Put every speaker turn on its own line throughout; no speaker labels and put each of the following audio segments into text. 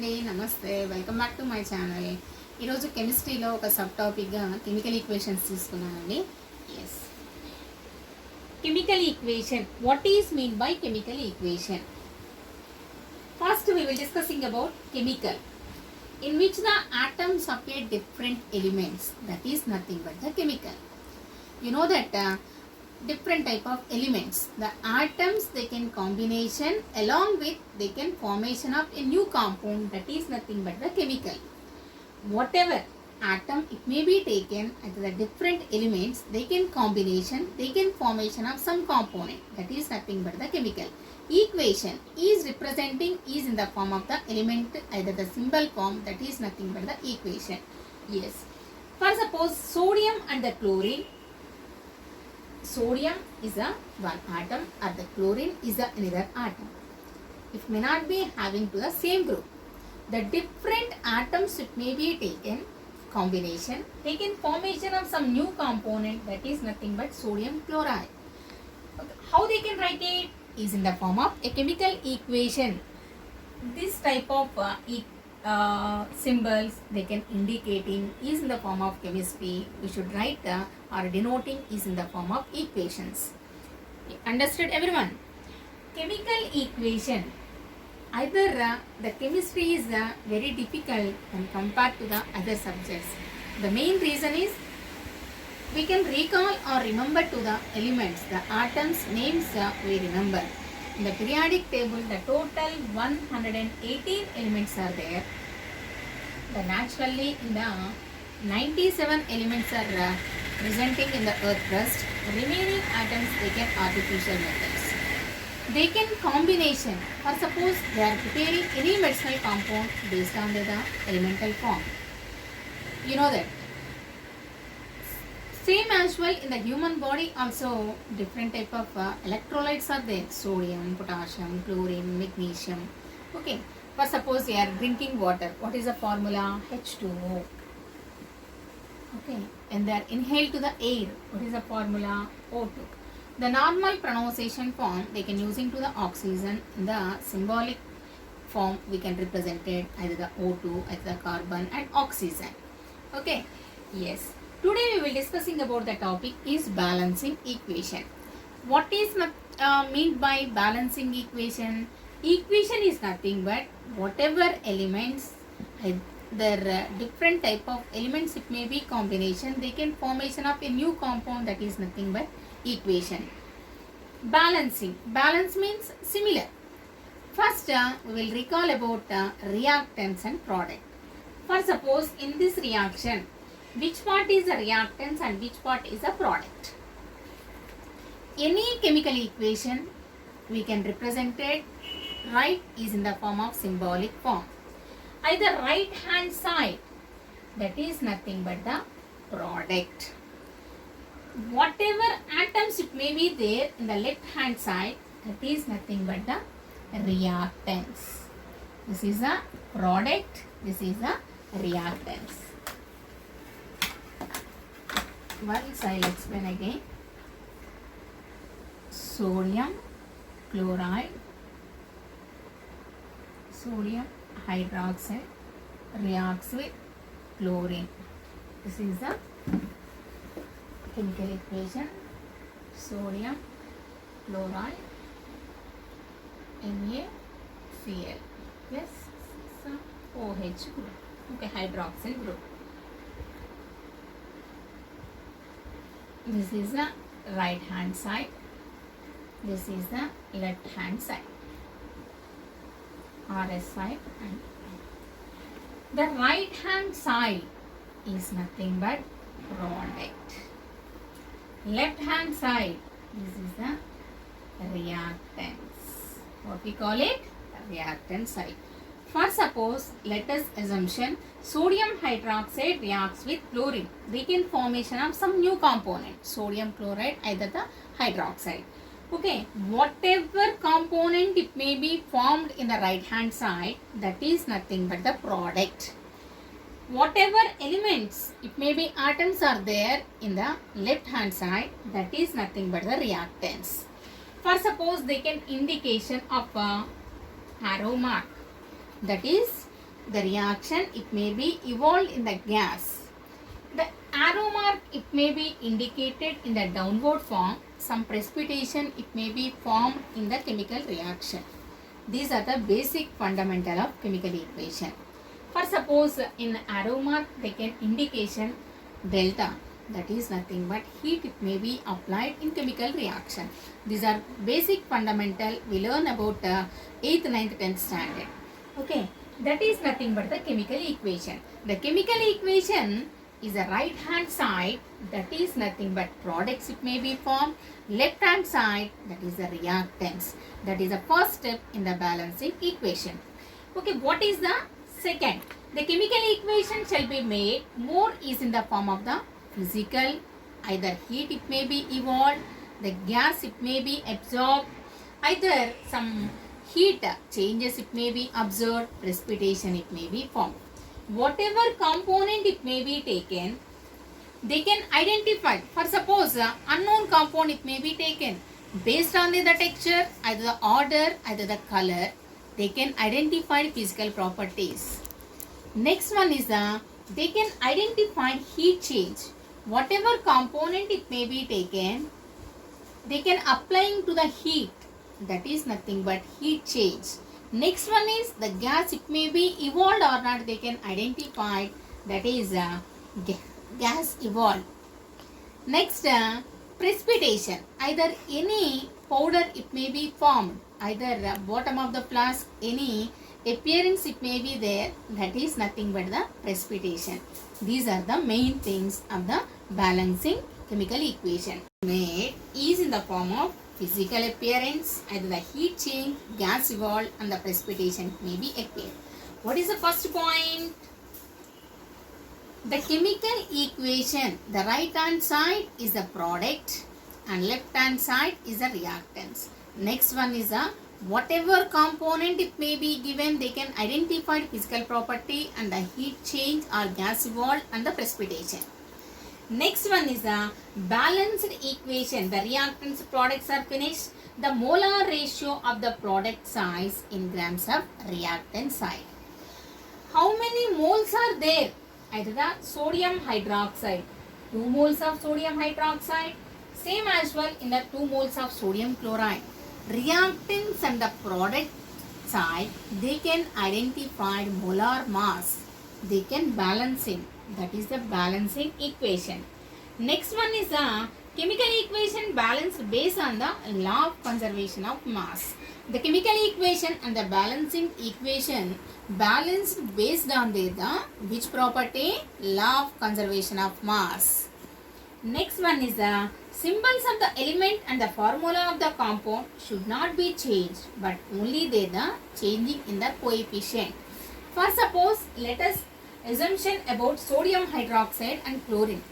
అండి, నమస్తే. Welcome back to my channel. ఈరోజు కెమిస్ట్రీలో ఒక సబ్ టాపిక్గా కెమికల్ ఈక్వేషన్స్ తీసుకున్నానండి. Yes, chemical equation. What is mean by chemical equation? First we will discussing about chemical in which the atoms supply different elements. That is nothing but the chemical. You know that different type of elements, the atoms, they can combination, along with they can formation of a new compound, that is nothing but the chemical. Whatever atom it may be taken as the different elements, they can combination, they can formation of some component, that is nothing but the chemical. Equation is representing is in the form of the element, either the symbol form, that is nothing but the equation. Yes, for suppose sodium and the chlorine. Sodium is a one atom or the chlorine is a another atom. It may not be having to the same group. The different atoms it may be taken combination, taken formation of some new component, that is nothing but sodium chloride. Okay. How they can write it? Is in the form of a chemical equation. This type of symbols they can indicating is in the form of chemistry. We should write or denoting is in the form of equations. Understood everyone? Chemical equation. Either the chemistry is very difficult when compared to the other subjects. The main reason is we can recall or remember to the elements, the atoms names we remember. In the periodic table, the total 118 elements are there. The naturally in the 97 elements are presenting in the earth crust. Remaining atoms they can artificial methods. They can combination, or suppose they are preparing any medicinal compound based on the elemental form. You know that. Same as well in the human body also different type of electrolytes are there. Sodium, potassium, chlorine, magnesium. Okay. For suppose you are drinking water. What is the formula? H2O. Okay. And they are inhaled to the air. What is the formula? O2. The normal pronunciation form they can using to the oxygen. In the symbolic form we can represent it either the O2, either the carbon and oxygen. Okay. Yes. Today we will discussing about the topic is balancing equation. What is meant by balancing equation? Equation is nothing but whatever elements, their different type of elements it may be combination, they can formation of a new compound, that is nothing but equation. Balancing. Balance means similar. First we will recall about reactants and product. For suppose in this reaction, which part is a reactants and which part is a product? Any chemical equation we can represent it, right, is in the form of symbolic form. Either right hand side, that is nothing but the product. Whatever atoms it may be there in the left hand side, that is nothing but the reactants. This is a product, this is a reactants. Once I'll explain again. Sodium chloride, sodium hydroxide reacts with chlorine. This is the chemical equation. Sodium chloride NaCl plus some OH group. Okay, hydroxyl group. This is the right hand side. This is the left hand side. RS side and the right hand side is nothing but product. Left hand side, this is the reactants. What we call it? Reactant side. For suppose, let us assumption sodium hydroxide reacts with chlorine. They can formation of some new component. Sodium chloride, either the hydroxide. Okay, whatever component it may be formed in the right hand side, that is nothing but the product. Whatever elements it may be atoms are there in the left hand side, that is nothing but the reactants. For suppose they can indication of a arrow mark, that is the reaction, it may be evolved in the gas. The arrow mark, it may be indicated in the downward form. Some precipitation, it may be formed in the chemical reaction. These are the basic fundamental of chemical equation. For suppose in arrow mark, taken indication delta, that is nothing but heat, it may be applied in chemical reaction. These are basic fundamental we learn about 8th, 9th, 10th standard. Okay, that is nothing but the chemical equation. The chemical equation is the right hand side, that is nothing but products it may be formed. Left hand side, that is the reactants. That is the first step in the balancing equation. Okay, what is the second? The chemical equation shall be made more is in the form of the physical, either heat it may be evolved, the gas it may be absorbed, either some heat changes it may be observed, precipitation it may be formed. Whatever component it may be taken, they can identify. For suppose unknown compound it may be taken. Based on the texture, either the order, either the color, they can identify physical properties. Next one is they can identify heat change. Whatever component it may be taken, they can applying to the heat. That is nothing but heat change. Next one is the gas, it may be evolved or not, they can identify, that is gas evolved. Next, precipitation, either any powder it may be formed, either bottom of the flask, any appearance it may be there, that is nothing but the precipitation. These are the main things of the balancing chemical equation. Made is in the form of physical appearance, either the heat change, gas evolved, and the precipitation may be appear. What is the first point? The chemical equation, the right hand side is the product and left hand side is the reactants. Next one is a whatever component it may be given, they can identify physical property and the heat change or gas evolved and the precipitation. Next one is a balanced equation. The reactants products are finished. The molar ratio of the product size in grams of reactant side. How many moles are there? Either the sodium hydroxide, 2 moles of sodium hydroxide, same as well in the 2 moles of sodium chloride. Reactants and the product side, they can identify molar mass. They can balance it. That is the balancing equation. Next one is the chemical equation balanced based on the law of conservation of mass. The chemical equation and the balancing equation balanced based on the which property? Law of conservation of mass. Next one is the symbols of the element and the formula of the compound should not be changed, but only they the changing in the coefficient. For suppose, let us assumption about sodium hydroxide and chlorine.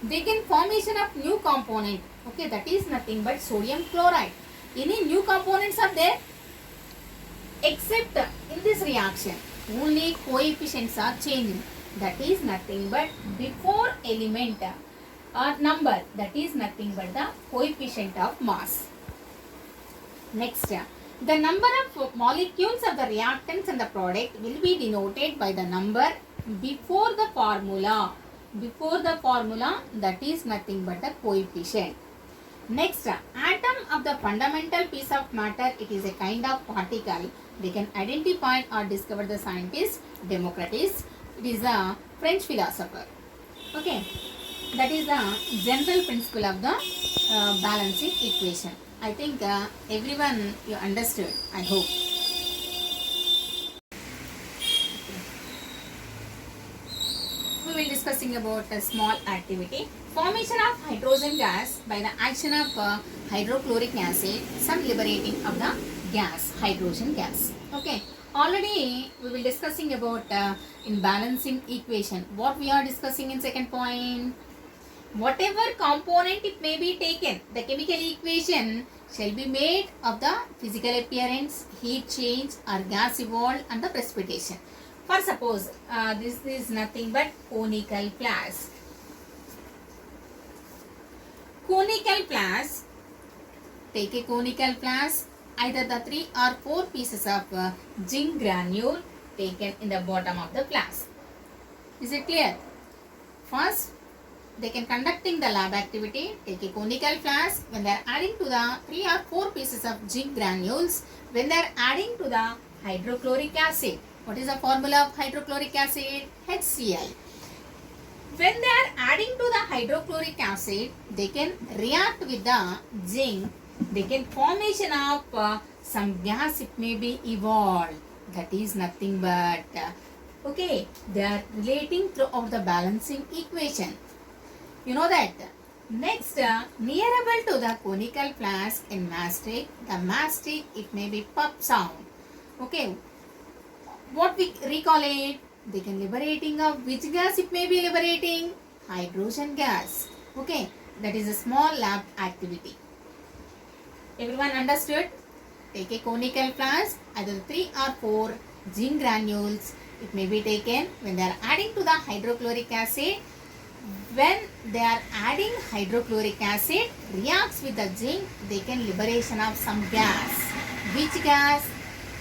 They can formation of new component. Okay, that is nothing but sodium chloride. Any new components are there? Except in this reaction, only coefficients are changing. That is nothing but before element or number. That is nothing but the coefficient of mass. Next, the number of molecules of the reactants and the product will be denoted by the number before the formula. Before the formula, that is nothing but the coefficient. Next, atom of the fundamental piece of matter, it is a kind of particle. They can identify or discover the scientist Democritus. It is a French philosopher. Okay, that is the general principle of the balancing equation. I think everyone you understood, I hope. We will discussing about a small activity. Formation of hydrogen gas by the action of hydrochloric acid, some liberating of the gas, hydrogen gas. Okay, already we will discussing about in balancing equation. What we are discussing in second point? Whatever component it may be taken, the chemical equation shall be made of the physical appearance, heat change or gas evolved and the precipitation. For suppose this is nothing but conical flask. Conical flask, take a conical flask, either the 3 or 4 pieces of zinc granule, taken in the bottom of the flask. Is it clear? First, they can conducting the lab activity, take a conical flask. When they are adding to the 3 or 4 pieces of zinc granules, when they are adding to the hydrochloric acid. What is the formula of hydrochloric acid? HCl. When they are adding to the hydrochloric acid, they can react with the zinc. They can formation of some gas, it may be evolved. That is nothing but, okay, they are relating throughout the balancing equation. You know that. Next, nearable to the conical flask in mastic, the mastic, it may be puff sound. Okay, what we recall it? They can liberating of which gas it may be liberating? Hydrogen gas. Okay, that is a small lab activity. Everyone understood? Take a conical flask, either 3 or 4 zinc granules. It may be taken when they are adding to the hydrochloric acid. When they are adding hydrochloric acid, reacts with the zinc, they can liberation of some gas. Which gas?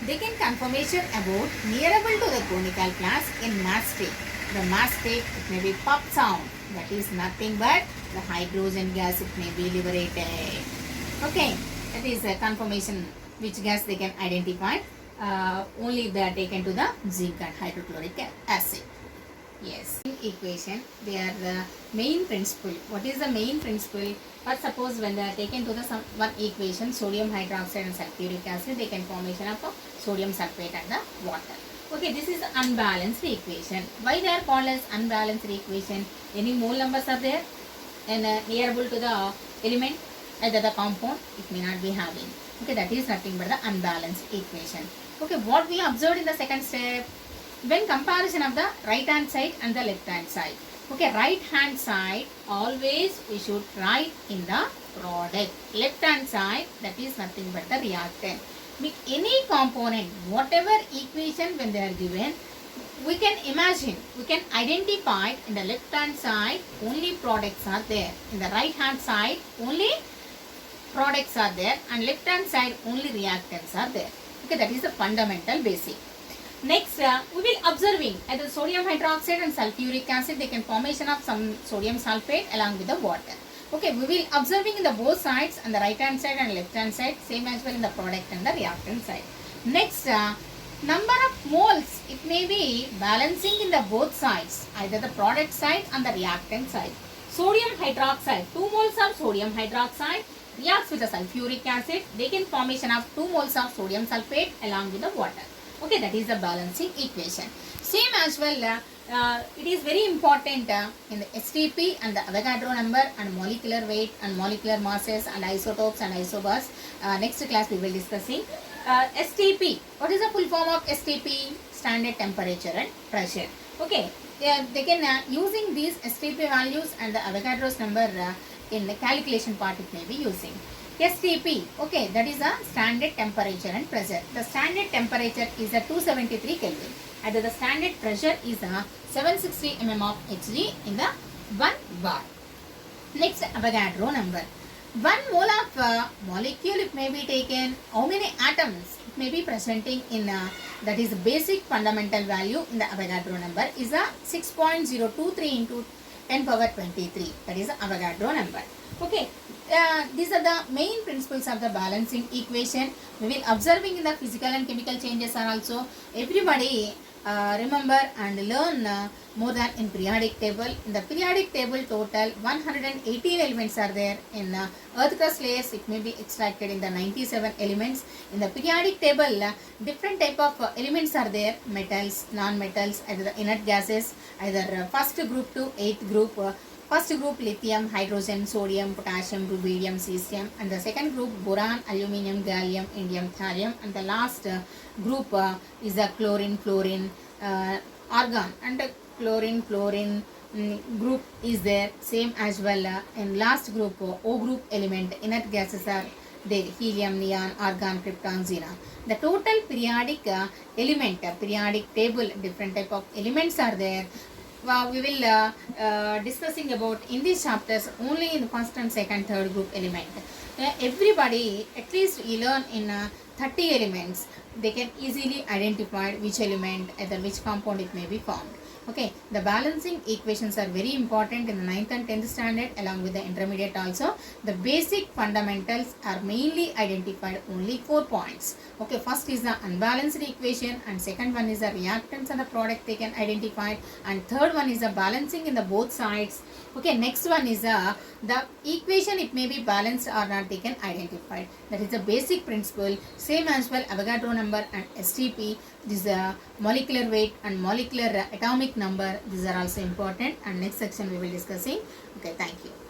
They can confirmation about nearable to the conical flask in mastic. The mastic, it may be puff sound. That is nothing but the hydrogen gas, it may be liberated. Okay, that is a confirmation which gas they can identify. Only if they are taken to the zinc and hydrochloric acid. Yes. Equation, they are the main principle. What is the main principle? But suppose when they are taken to the one equation, sodium hydroxide and sulfuric acid, they can formation of sodium sulfate and the water. Okay, this is the unbalanced equation. Why they are called as unbalanced equation? Any mole numbers are there and nearable to the element, either the compound, it may not be having. Okay, that is nothing but the unbalanced equation. Okay, what we observed in the second step? When comparison of the right hand side and the left hand side. Okay, right hand side always we should write in the product. Left hand side, that is nothing but the reactant. With any component, whatever equation when they are given, we can imagine, we can identify in the left hand side only products are there. In the right hand side only products are there and left hand side only reactants are there. Okay, that is the fundamental basic. Next, we will observing either sodium hydroxide and sulfuric acid, they can formation of some sodium sulfate along with the water. Okay, we will observing in the both sides and the right hand side and left hand side, same as well in the product and the reactant side. Next, number of moles, it may be balancing in the both sides, either the product side and the reactant side. Sodium hydroxide, 2 moles of sodium hydroxide reacts with the sulfuric acid, they can formation of 2 moles of sodium sulfate along with the water. Okay, that is the balancing equation. Same as well, it is very important in the STP and the Avogadro number and molecular weight and molecular masses and isotopes and isobars. Next class we will discussing STP. What is the full form of STP? Standard temperature and pressure. Okay, they can using these STP values and the Avogadro's number in the calculation part it may be using. STP, okay, that is a standard temperature and pressure. The standard temperature is a 273 Kelvin and the standard pressure is a 760 mm of Hg in the 1 bar. Next, Avogadro number. 1 mole of molecule it may be taken, how many atoms it may be presenting in that is the basic fundamental value in the Avogadro number is a 6.023 into 10 power 23. That is the Avogadro number. Okay. These are the main principles of the balancing equation. We will observing in the physical and chemical changes are also. Everybody remember and learn more than in periodic table. In the periodic table total 118 elements are there. In earth crust layers it may be extracted in the 97 elements. In the periodic table different type of elements are there. Metals, non-metals, either the inert gases, either first group to 8th group. First group lithium, hydrogen, sodium, potassium, rubidium, cesium, and the second group boron, aluminium, gallium, indium, thallium, and the last group is the chlorine, fluorine, argon, and the chlorine, fluorine group is there, same as well. In last group, O group element, inert gases are there, helium, neon, argon, krypton, xenon. The total periodic element, periodic table, different type of elements are there. We will discussing about in these chapters only in the first and second, third group element. Everybody at least we learn in 30 elements. they can easily identify which element, either which compound it may be formed. Okay, the balancing equations are very important in the 9th and 10th standard along with the intermediate also. The basic fundamentals are mainly identified only 4 points. Okay, first is the unbalanced equation, and second one is the reactants and the product they can identify, and third one is the balancing in the both sides. Okay, next one is the equation, it may be balanced or not, they can identify. That is the basic principle. Same as well, Avogadro number and STP, this is a molecular weight and molecular atomic number, these are also important, and next section we will discussing. Okay, thank you.